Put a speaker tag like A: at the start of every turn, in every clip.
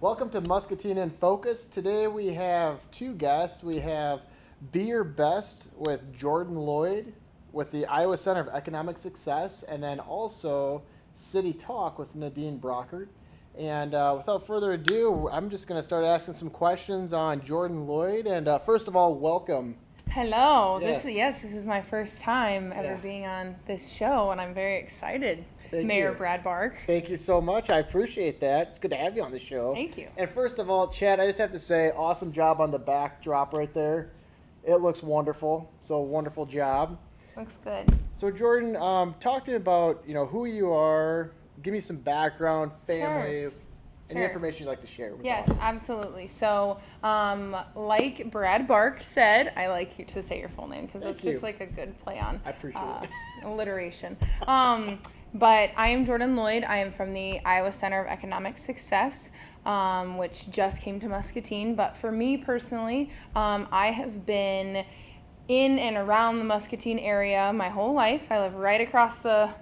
A: Welcome to Muscatine in Focus. Today we have two guests. We have Be Your Best with Jordan Lloyd with the Iowa Center of Economic Success, and then also City Talk with Nadine Brockert. And without further ado, I'm just going to start asking some questions on Jordan Lloyd. And first of all, welcome.
B: Hello.
A: Yes.
B: This is my first time ever
A: Yeah.
B: being on this show, and I'm very excited.
A: Thank
B: Mayor
A: you.
B: Brad Bark.
A: Thank you so much. I appreciate that. It's good to have you on the show.
B: Thank you.
A: And first of all, Chad, I just have to say, awesome job on the backdrop right there. It looks wonderful. So wonderful job.
B: Looks good.
A: So Jordan, talk to me about who you are. Give me some background, family, any
B: Sure.
A: information you'd like to share with
B: Yes,
A: us.
B: absolutely. So, like Brad Bark said, I like you to say your full name because
A: Thank
B: it's just
A: you.
B: like a good play on
A: I appreciate it.
B: alliteration. But I am Jordan Lloyd. I am from the Iowa Center of Economic Success, which just came to Muscatine. But for me personally, I have been in and around the Muscatine area my whole life. I live right across the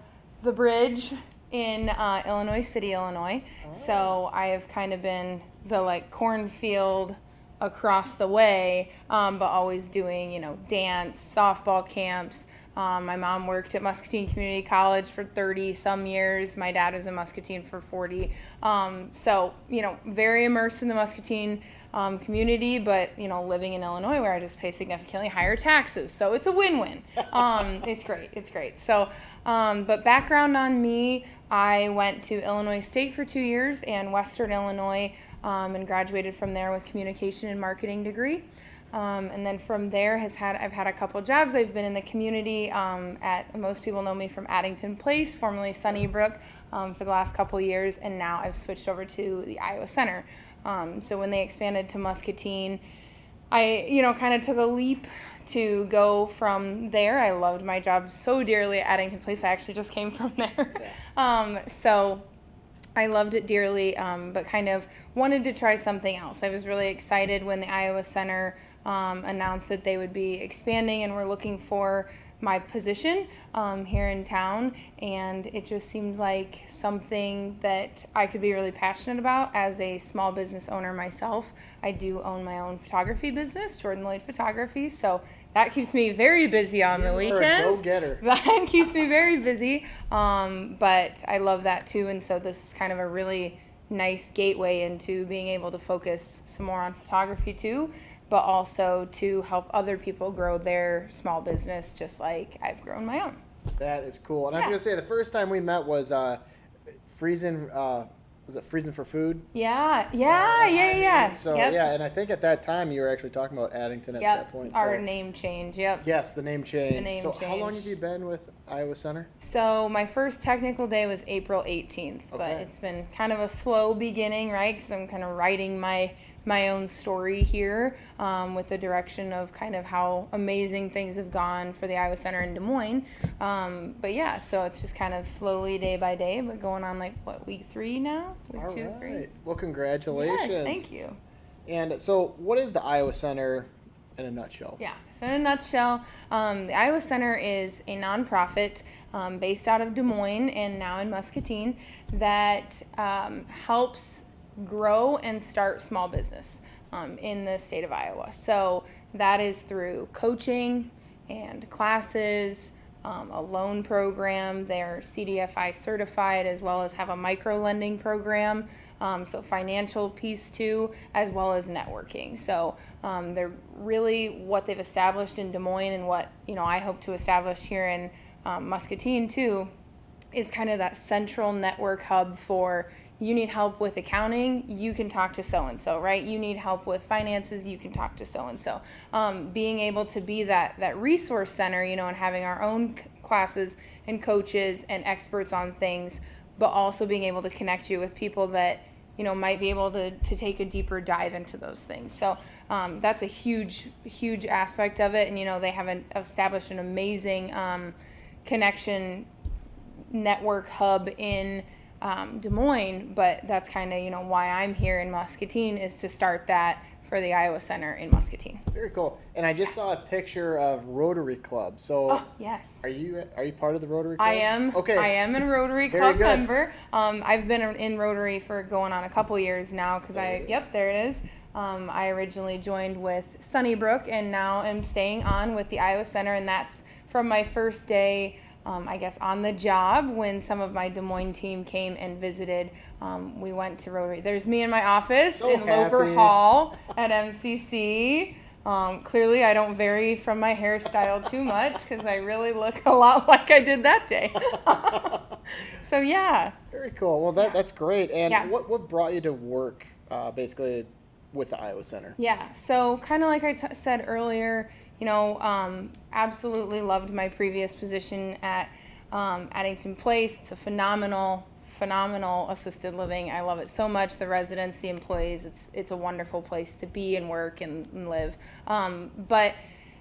B: bridge in Illinois City, Illinois. So I have kind of been the cornfield across the way, but always doing, dance, softball camps. My mom worked at Muscatine Community College for 30 some years. My dad was in Muscatine for 40. So, very immersed in the Muscatine community, but, living in Illinois where I just pay significantly higher taxes. So it's a win-win. It's great. It's great. So, but background on me, I went to Illinois State for 2 years and Western Illinois, and graduated from there with communication and marketing degree. And then from there I've had a couple jobs. I've been in the community most people know me from Addington Place, formerly Sunnybrook, for the last couple years, and now I've switched over to the Iowa Center. So when they expanded to Muscatine, I kind of took a leap to go from there. I loved my job so dearly at Addington Place. I actually just came from there. So I loved it dearly, but kind of wanted to try something else. I was really excited when the Iowa Center announced that they would be expanding and were looking for my position here in town, and it just seemed like something that I could be really passionate about as a small business owner myself. I do own my own photography business, Jordan Lloyd Photography, so that keeps me very busy on the weekends.
A: Go-getter.
B: That keeps me very busy, but I love that too, and so this is kind of a really nice gateway into being able to focus some more on photography too, but also to help other people grow their small business just like I've grown my own.
A: That is cool. And I was going to say, the first time we met was freezing. Was it freezing for food?
B: Yeah.
A: So
B: Yep.
A: yeah, and I think at that time you were actually talking about Addington at that point.
B: Our name change. Yep.
A: Yes, the name change.
B: The name
A: so how long
B: change.
A: have you been with Iowa Center?
B: So my first technical day was April 18th, but
A: Okay.
B: it's been kind of a slow beginning, right? Because I'm kind of writing my own story here, with the direction of kind of how amazing things have gone for the Iowa Center in Des Moines. But yeah, so it's just kind of slowly day by day, but going on week 3 now? Week
A: All
B: 2,
A: right.
B: 3?
A: Well, congratulations.
B: Yes, thank you.
A: And so what is the Iowa Center in a nutshell?
B: Yeah, so in a nutshell, the Iowa Center is a nonprofit based out of Des Moines and now in Muscatine that helps grow and start small business in the state of Iowa. So that is through coaching and classes, a loan program. They're CDFI certified, as well as have a micro lending program, so financial piece too, as well as networking. So they're really what they've established in Des Moines, and what I hope to establish here in Muscatine too, is kind of that central network hub for, you need help with accounting, you can talk to so-and-so, right? You need help with finances, you can talk to so-and-so. Being able to be that resource center, and having our own classes and coaches and experts on things, but also being able to connect you with people that, might be able to take a deeper dive into those things. So that's a huge aspect of it. And, they have established an amazing connection network hub in Des Moines, but that's kind of, why I'm here in Muscatine, is to start that for the Iowa Center in Muscatine.
A: Very cool. And I just saw a picture of Rotary Club. So
B: Oh, yes.
A: are you part of the Rotary Club?
B: I am.
A: Okay.
B: I am a Rotary
A: Very
B: Club
A: good.
B: member. I've been in Rotary for going on a couple years now because there it is. I originally joined with Sunnybrook and now am staying on with the Iowa Center, and that's from my first day, I guess, on the job when some of my Des Moines team came and visited. We went to Rotary. There's me in my office in Loper
A: happy.
B: Hall at MCC. Clearly, I don't vary from my hairstyle too much because I really look a lot like I did that day. So, yeah.
A: Very cool. Well, that's great. And
B: Yeah.
A: what brought you to work basically with the Iowa Center?
B: Yeah, so kind of like I said earlier, absolutely loved my previous position at Addington Place. It's a phenomenal assisted living. I love it so much. The residents, the employees, it's a wonderful place to be and work and live. But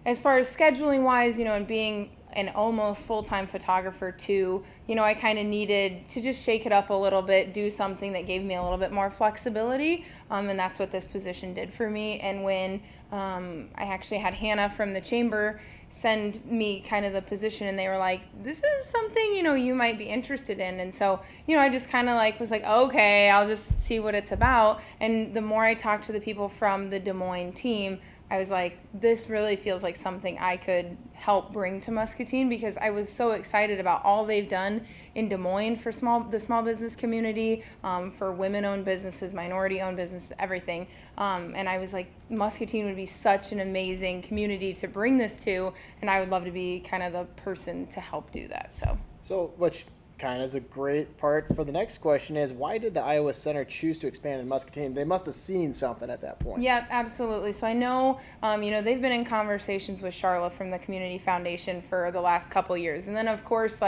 B: as far as scheduling wise, and being an almost full-time photographer too, I kind of needed to just shake it up a little bit, do something that gave me a little bit more flexibility, and that's what this position did for me. And when I actually had Hannah from the chamber send me kind of the position, and they were like, this is something, you might be interested in. And so, I just kind of was like, okay, I'll just see what it's about. And the more I talked to the people from the Des Moines team, I was like, this really feels like something I could help bring to Muscatine, because I was so excited about all they've done in Des Moines for the small business community, for women-owned businesses, minority-owned businesses, everything. And I was like, Muscatine would be such an amazing community to bring this to, and I would love to be kind of the person to help do that.
A: So, which kind of is a great part for the next question is, why did the Iowa Center choose to expand in Muscatine? They must have seen something at that point.
B: Yep, absolutely. So I know, they've been in conversations with Charla from the Community Foundation for the last couple years. And then, of course,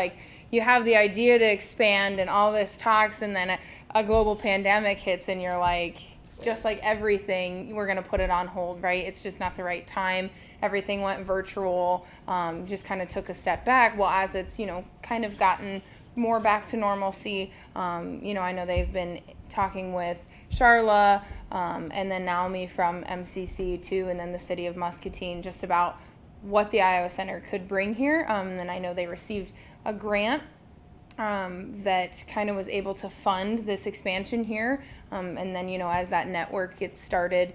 B: you have the idea to expand and all this talks, and then a global pandemic hits, and you're like, just like everything, we're going to put it on hold, right? It's just not the right time. Everything went virtual, just kind of took a step back. Well, as it's, kind of gotten more back to normalcy, I know they've been talking with Charla, and then Naomi from MCC too, and then the city of Muscatine, just about what the Iowa Center could bring here. And then I know they received a grant that kind of was able to fund this expansion here. And then, as that network gets started,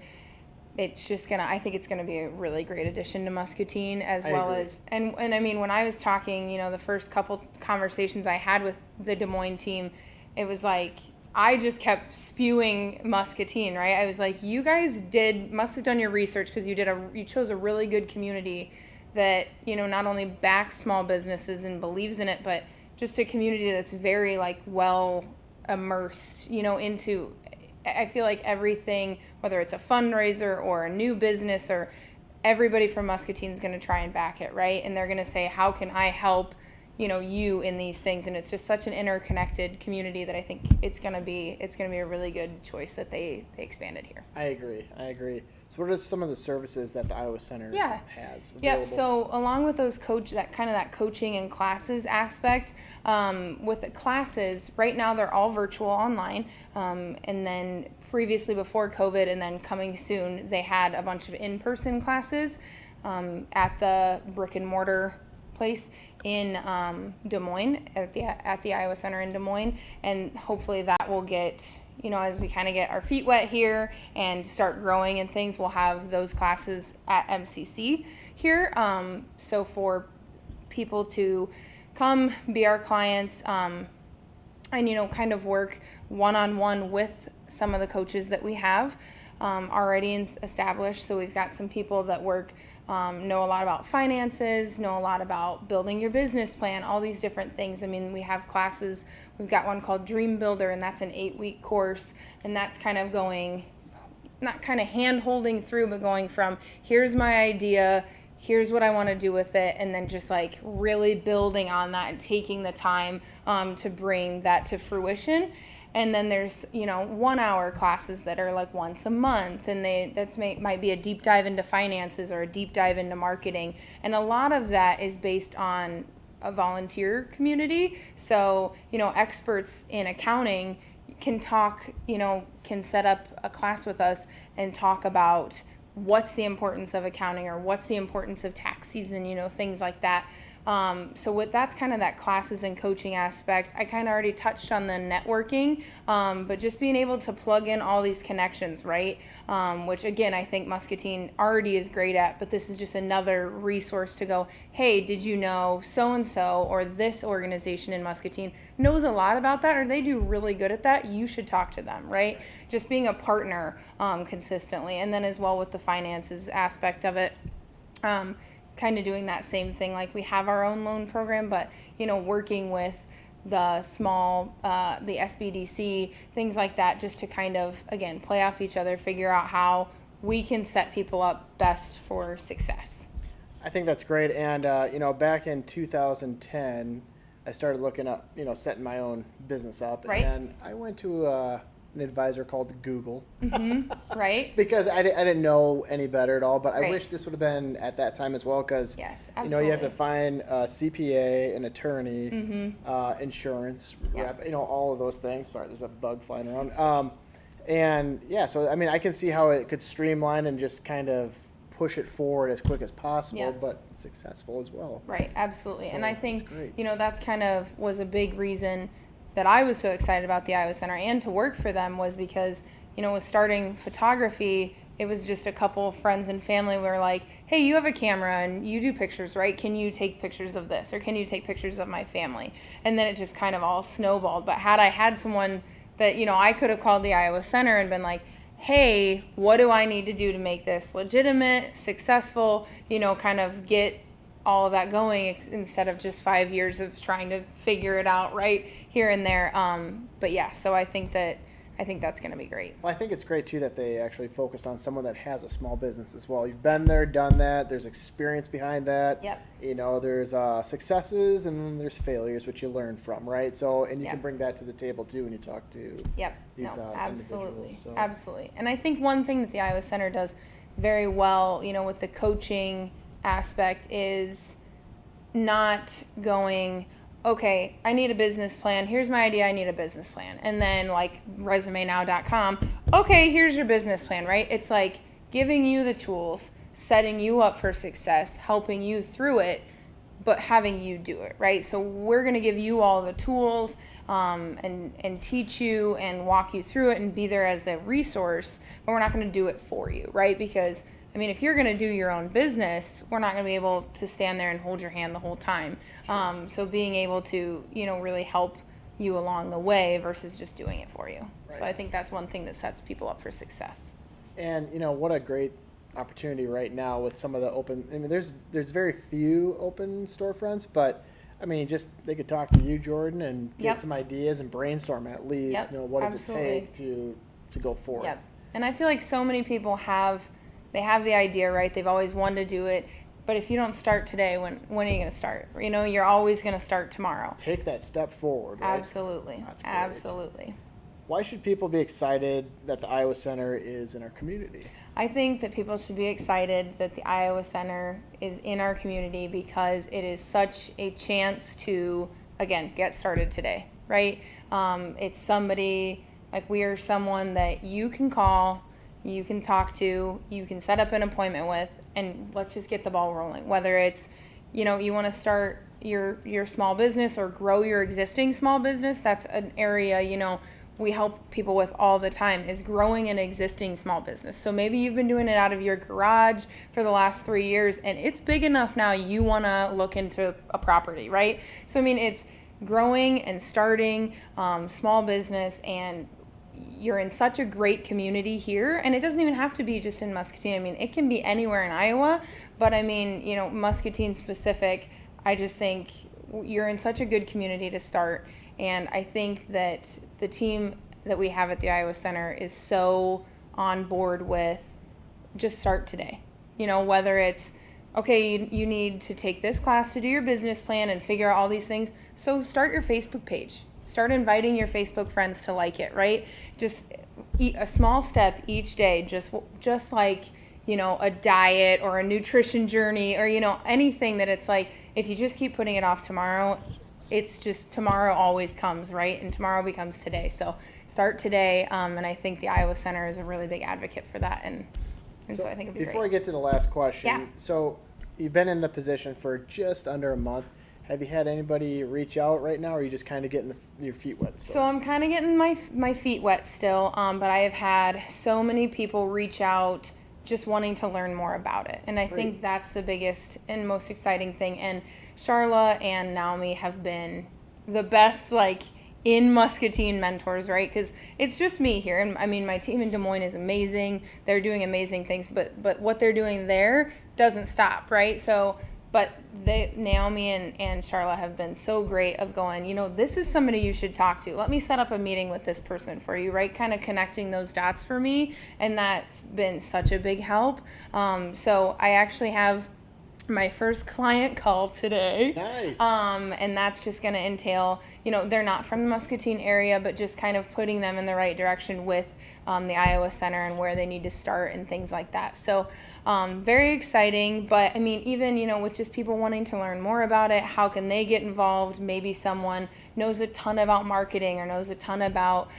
B: it's just I think it's gonna be a really great addition to Muscatine, as well as, and I mean, when I was talking, the first couple conversations I had with the Des Moines team, it was like, I just kept spewing Muscatine, right? I was like, you guys must have done your research, because you chose a really good community that, not only backs small businesses and believes in it, but just a community that's very well immersed, into, I feel like everything, whether it's a fundraiser or a new business, or everybody from Muscatine is going to try and back it, right? And they're going to say, how can I help, you in these things? And it's just such an interconnected community that I think it's going to be a really good choice that they expanded here.
A: I agree. So what are some of the services that the Iowa Center has available?
B: Yep. So along with those that coaching and classes aspect, with the classes, right now they're all virtual online, and then previously before COVID, and then coming soon, they had a bunch of in-person classes at the brick and mortar place in Des Moines, at the Iowa Center in Des Moines, and hopefully that will get, as we kind of get our feet wet here and start growing and things, we'll have those classes at MCC here. So for people to come be our clients, and kind of work one-on-one with some of the coaches that we have already established. So we've got some people that know a lot about finances, know a lot about building your business plan, all these different things. I mean, we have classes. We've got one called Dream Builder, and that's an 8-week course, and that's kind of going, not kind of hand-holding through, but going from, here's my idea, here's what I want to do with it, and then just really building on that and taking the time to bring that to fruition. And then there's 1-hour classes that are once a month, and might be a deep dive into finances or a deep dive into marketing, and a lot of that is based on a volunteer community. So, experts in accounting can talk, can set up a class with us and talk about what's the importance of accounting or what's the importance of tax season, things like that. So that's kind of that classes and coaching aspect. I kind of already touched on the networking, but just being able to plug in all these connections, right? Which again, I think Muscatine already is great at, but this is just another resource to go, hey, did you know so-and-so or this organization in Muscatine knows a lot about that, or they do really good at that? You should talk to them, right? Just being a partner consistently. And then as well with the finances aspect of it, kind of doing that same thing. Like we have our own loan program, but working with the small, the SBDC, things like that, just to kind of, again, play off each other, figure out how we can set people up best for success.
A: I think that's great. And, back in 2010, I started looking up, setting my own business up.
B: Right.
A: And I went to an advisor called Google.
B: Right.
A: Because I didn't know any better at all, but I
B: Right.
A: wish this would have been at that time as well, because
B: Yes,
A: you
B: absolutely.
A: have to find a CPA, an attorney, insurance,
B: Yep.
A: rep, all of those things. Sorry, there's a bug flying around. And yeah, so I can see how it could streamline and just kind of push it forward as quick as possible,
B: Yep.
A: but successful as well.
B: Right, absolutely. And
A: So,
B: I think,
A: that's great.
B: that's kind of was a big reason that I was so excited about the Iowa Center and to work for them, was because, with starting photography, it was just a couple of friends and family were like, hey, you have a camera and you do pictures, right? Can you take pictures of this? Or can you take pictures of my family? And then it just kind of all snowballed. But had I had someone that, I could have called the Iowa Center and been like, hey, what do I need to do to make this legitimate, successful, kind of get all of that going instead of just 5 years of trying to figure it out right here and there. But yeah, so I think that's going to be great.
A: Well, I think it's great too that they actually focused on someone that has a small business as well. You've been there, done that. There's experience behind that.
B: Yep.
A: There's successes and then there's failures, which you learn from, right? So, and you
B: Yep.
A: can bring that to the table too when you talk to
B: Yep.
A: these
B: No, absolutely.
A: individuals. So.
B: Absolutely. And I think one thing that the Iowa Center does very well, with the coaching aspect is not going, okay, I need a business plan. Here's my idea. I need a business plan. And then like resumenow.com, okay, here's your business plan, right? It's like giving you the tools, setting you up for success, helping you through it, but having you do it, right? So we're going to give you all the tools and teach you and walk you through it and be there as a resource, but we're not going to do it for you, right? Because if you're going to do your own business, we're not going to be able to stand there and hold your hand the whole time. Sure. So being able to, really help you along the way versus just doing it for you. Right. So I think that's one thing that sets people up for success.
A: And, what a great opportunity right now with some of the open, there's very few open storefronts, but just they could talk to you, Jordan, and get
B: Yep.
A: some ideas and brainstorm at least,
B: Yep.
A: what does
B: Absolutely.
A: it take to go forward.
B: Yep. And I feel like so many people have the idea, right? They've always wanted to do it. But if you don't start today, when are you going to start? You're always going to start tomorrow.
A: Take that step forward, right?
B: Absolutely.
A: That's great.
B: Absolutely.
A: Why should people be excited that the Iowa Center is in our community?
B: I think that people should be excited that the Iowa Center is in our community because it is such a chance to, again, get started today, right? It's somebody, like we are someone that you can call, you can talk to, you can set up an appointment with, and let's just get the ball rolling. Whether it's, you want to start your small business or grow your existing small business, that's an area, we help people with all the time, is growing an existing small business. So maybe you've been doing it out of your garage for the last 3 years and it's big enough now you want to look into a property, right? So it's growing and starting small business, and you're in such a great community here, and it doesn't even have to be just in Muscatine. It can be anywhere in Iowa, but Muscatine specific, I just think you're in such a good community to start. And I think that the team that we have at the Iowa Center is so on board with just start today. Whether it's, okay, you need to take this class to do your business plan and figure out all these things. So start your Facebook page. Start inviting your Facebook friends to like it, right? Just eat a small step each day, just like, a diet or a nutrition journey or, anything that it's like, if you just keep putting it off tomorrow, it's just tomorrow always comes, right? And tomorrow becomes today. So start today. And I think the Iowa Center is a really big advocate for that. And so I think it'd be
A: before
B: great.
A: I get to the last question,
B: Yeah.
A: so you've been in the position for just under a month. Have you had anybody reach out right now, or are you just kind of getting your feet wet still?
B: So I'm kind of getting my feet wet still, but I have had so many people reach out just wanting to learn more about it. And I think that's the biggest and most exciting thing. And Charla and Naomi have been the best, in Muscatine mentors, right? Because it's just me here. And I mean, my team in Des Moines is amazing. They're doing amazing things, but what they're doing there doesn't stop, right? So, but Naomi and Charla have been so great of going, this is somebody you should talk to. Let me set up a meeting with this person for you, right? Kind of connecting those dots for me. And that's been such a big help. So I actually have my first client call today.
A: Nice.
B: And that's just going to entail, they're not from the Muscatine area, but just kind of putting them in the right direction with the Iowa Center and where they need to start and things like that. So very exciting. But I mean, even, with just people wanting to learn more about it, how can they get involved? Maybe someone knows a ton about marketing or knows a ton about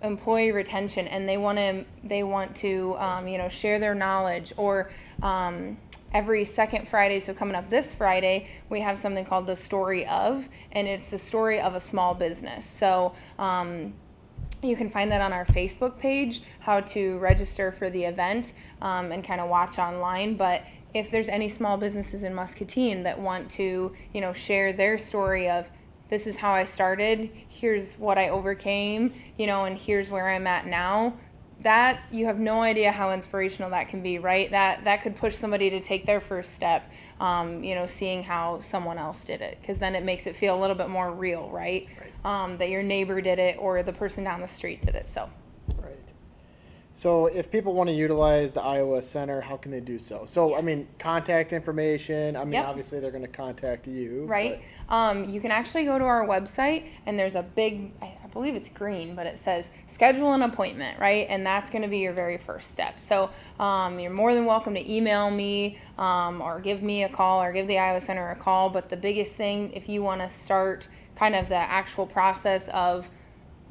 B: employee retention, and they want to share their knowledge, or every second Friday, so coming up this Friday, we have something called The Story Of, and it's the story of a small business. So you can find that on our Facebook page, how to register for the event and kind of watch online. But if there's any small businesses in Muscatine that want to, share their story of, this is how I started, here's what I overcame, and here's where I'm at now, that you have no idea how inspirational that can be, right? That could push somebody to take their first step, seeing how someone else did it, because then it makes it feel a little bit more real, right? That your neighbor did it or the person down the street did it. So
A: right. So if people want to utilize the Iowa Center, how can they do so? So,
B: Yes.
A: I mean, contact information. I mean,
B: Yep.
A: Obviously they're going to contact you.
B: right? You can actually go to our website, and there's a big, I believe it's green, but it says schedule an appointment, right? And that's going to be your very first step. So you're more than welcome to email me or give me a call or give the Iowa Center a call. But the biggest thing, if you want to start kind of the actual process of,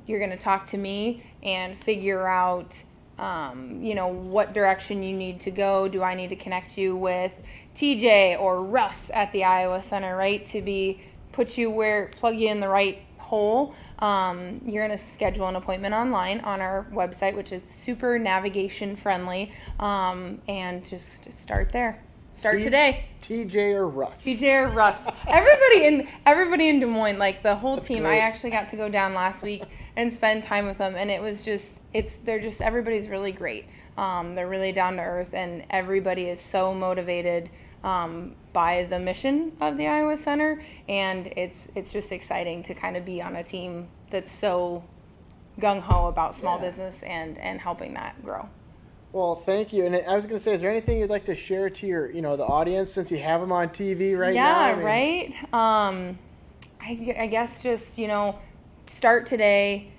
B: you're going to talk to me and figure out what direction you need to go. Do I need to connect you with TJ or Russ at the Iowa Center, right? To plug you in the right hole. You're going to schedule an appointment online on our website, which is super navigation friendly. And just start there. Start today.
A: TJ or Russ.
B: TJ or Russ. Everybody in Des Moines, the whole team.
A: great.
B: I actually got to go down last week and spend time with them, and it was everybody's really great. They're really down to earth, and everybody is so motivated by the mission of the Iowa Center, and it's just exciting to kind of be on a team that's so gung-ho about small business and helping that grow.
A: Well, thank you. And I was going to say, is there anything you'd like to share to your, the audience, since you have them on TV right now?
B: Yeah, right. I guess just, start today,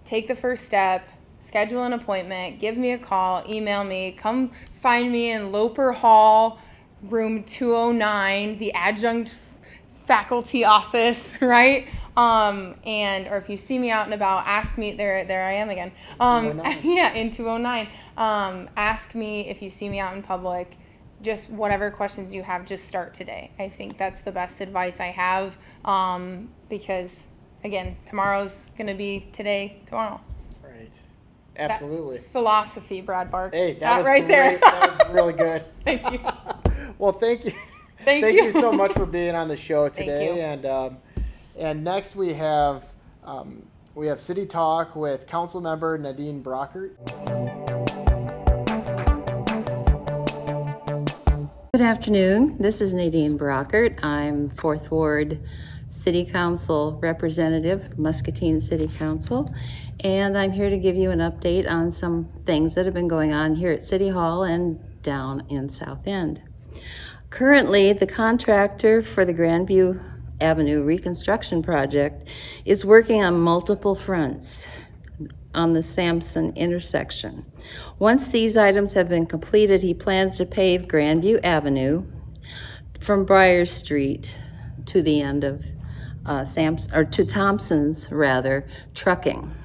B: take the first step, schedule an appointment, give me a call, email me, come find me in Loper Hall, room 209, the adjunct faculty office, right? Or if you see me out and about, ask me, there I am again.
A: 209.
B: Yeah, in 209. Ask me if you see me out in public. Just whatever questions you have, just start today. I think that's the best advice I have, because, again, tomorrow's going to be today, tomorrow.
A: Right. Absolutely.
B: That philosophy, Brad Bark.
A: Hey, that was
B: right
A: great.
B: there.
A: That was really good.
B: Thank you.
A: Well, thank you.
B: Thank
A: Thank
B: you.
A: you so much for being on the show
B: Thank
A: today.
B: you.
A: And next we have City Talk with Council Member Nadine Brockert.
C: Good afternoon. This is Nadine Brockert. I'm 4th Ward City Council Representative, Muscatine City Council, and I'm here to give you an update on some things that have been going on here at City Hall and down in South End. Currently, the contractor for the Grandview Avenue reconstruction project is working on multiple fronts. on the Sampson intersection. Once these items have been completed, he plans to pave Grandview Avenue from Briar Street to the end of to Thompson's trucking.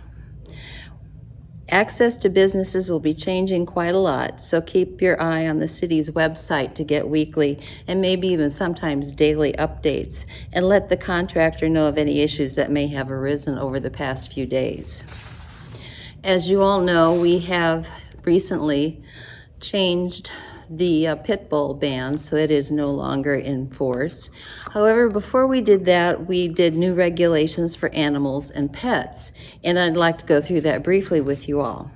C: Access to businesses will be changing quite a lot, so keep your eye on the city's website to get weekly and maybe even sometimes daily updates, and let the contractor know of any issues that may have arisen over the past few days. As you all know, we have recently changed the pit bull ban, so it is no longer in force. However, before we did that, we did new regulations for animals and pets, and I'd like to go through that briefly with you all.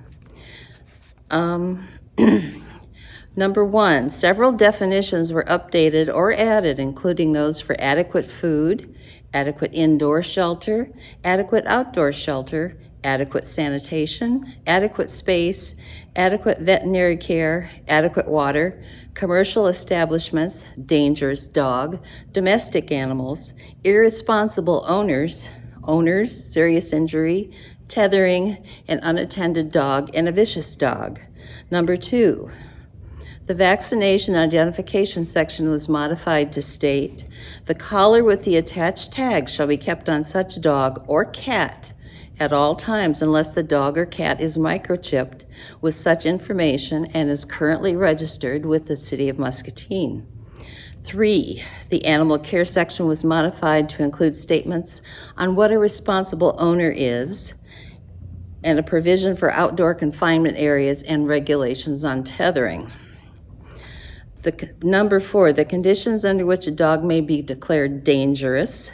C: Number one, several definitions were updated or added, including those for adequate food, adequate indoor shelter, adequate outdoor shelter, adequate sanitation, adequate space, adequate veterinary care, adequate water, commercial establishments, dangerous dog, domestic animals, irresponsible owners, serious injury, tethering, an unattended dog, and a vicious dog. Number two, the vaccination identification section was modified to state, the collar with the attached tag shall be kept on such dog or cat at all times unless the dog or cat is microchipped with such information and is currently registered with the City of Muscatine. 3, the animal care section was modified to include statements on what a responsible owner is and a provision for outdoor confinement areas and regulations on tethering. Number 4, the conditions under which a dog may be declared dangerous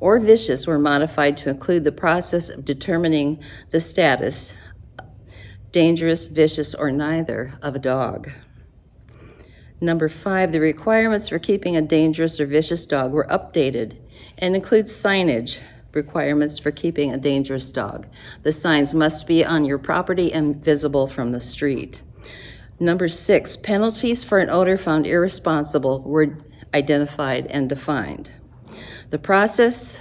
C: or vicious were modified to include the process of determining the status, dangerous, vicious, or neither, of a dog. Number 5, the requirements for keeping a dangerous or vicious dog were updated and include signage requirements for keeping a dangerous dog. The signs must be on your property and visible from the street. Number 6, penalties for an owner found irresponsible were identified and defined. The process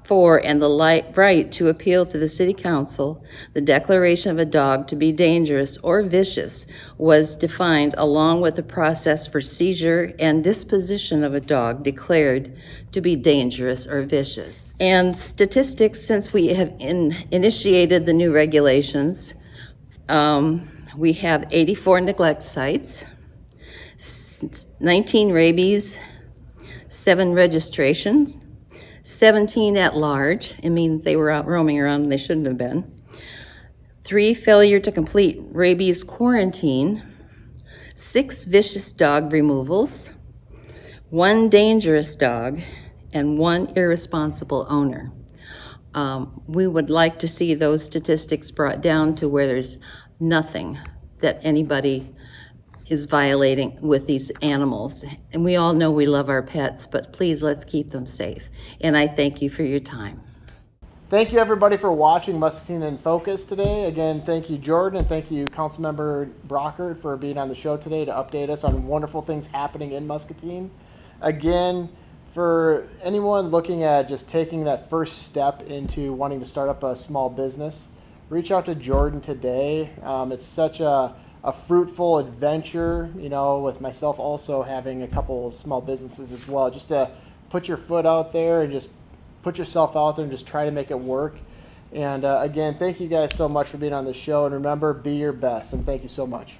C: for and the right to appeal to the City Council the declaration of a dog to be dangerous or vicious was defined, along with the process for seizure and disposition of a dog declared to be dangerous or vicious. And statistics, since we have initiated the new regulations, we have 84 neglect sites, 19 rabies, 7 registrations, 17 at large. It means they were out roaming around and they shouldn't have been. 3 failure to complete rabies quarantine, 6 vicious dog removals, 1 dangerous dog, and 1 irresponsible owner. We would like to see those statistics brought down to where there's nothing that anybody is violating with these animals. And we all know we love our pets, but please let's keep them safe. And I thank you for your time.
A: Thank you everybody for watching Muscatine in Focus today. Again, thank you Jordan, and thank you Councilmember Brockert for being on the show today to update us on wonderful things happening in Muscatine. Again, for anyone looking at just taking that first step into wanting to start up a small business, reach out to Jordan today. It's such a fruitful adventure, you know, with myself also having a couple of small businesses as well, just to put your foot out there and just put yourself out there and just try to make it work. And again, thank you guys so much for being on the show, and remember, be your best, and thank you so much.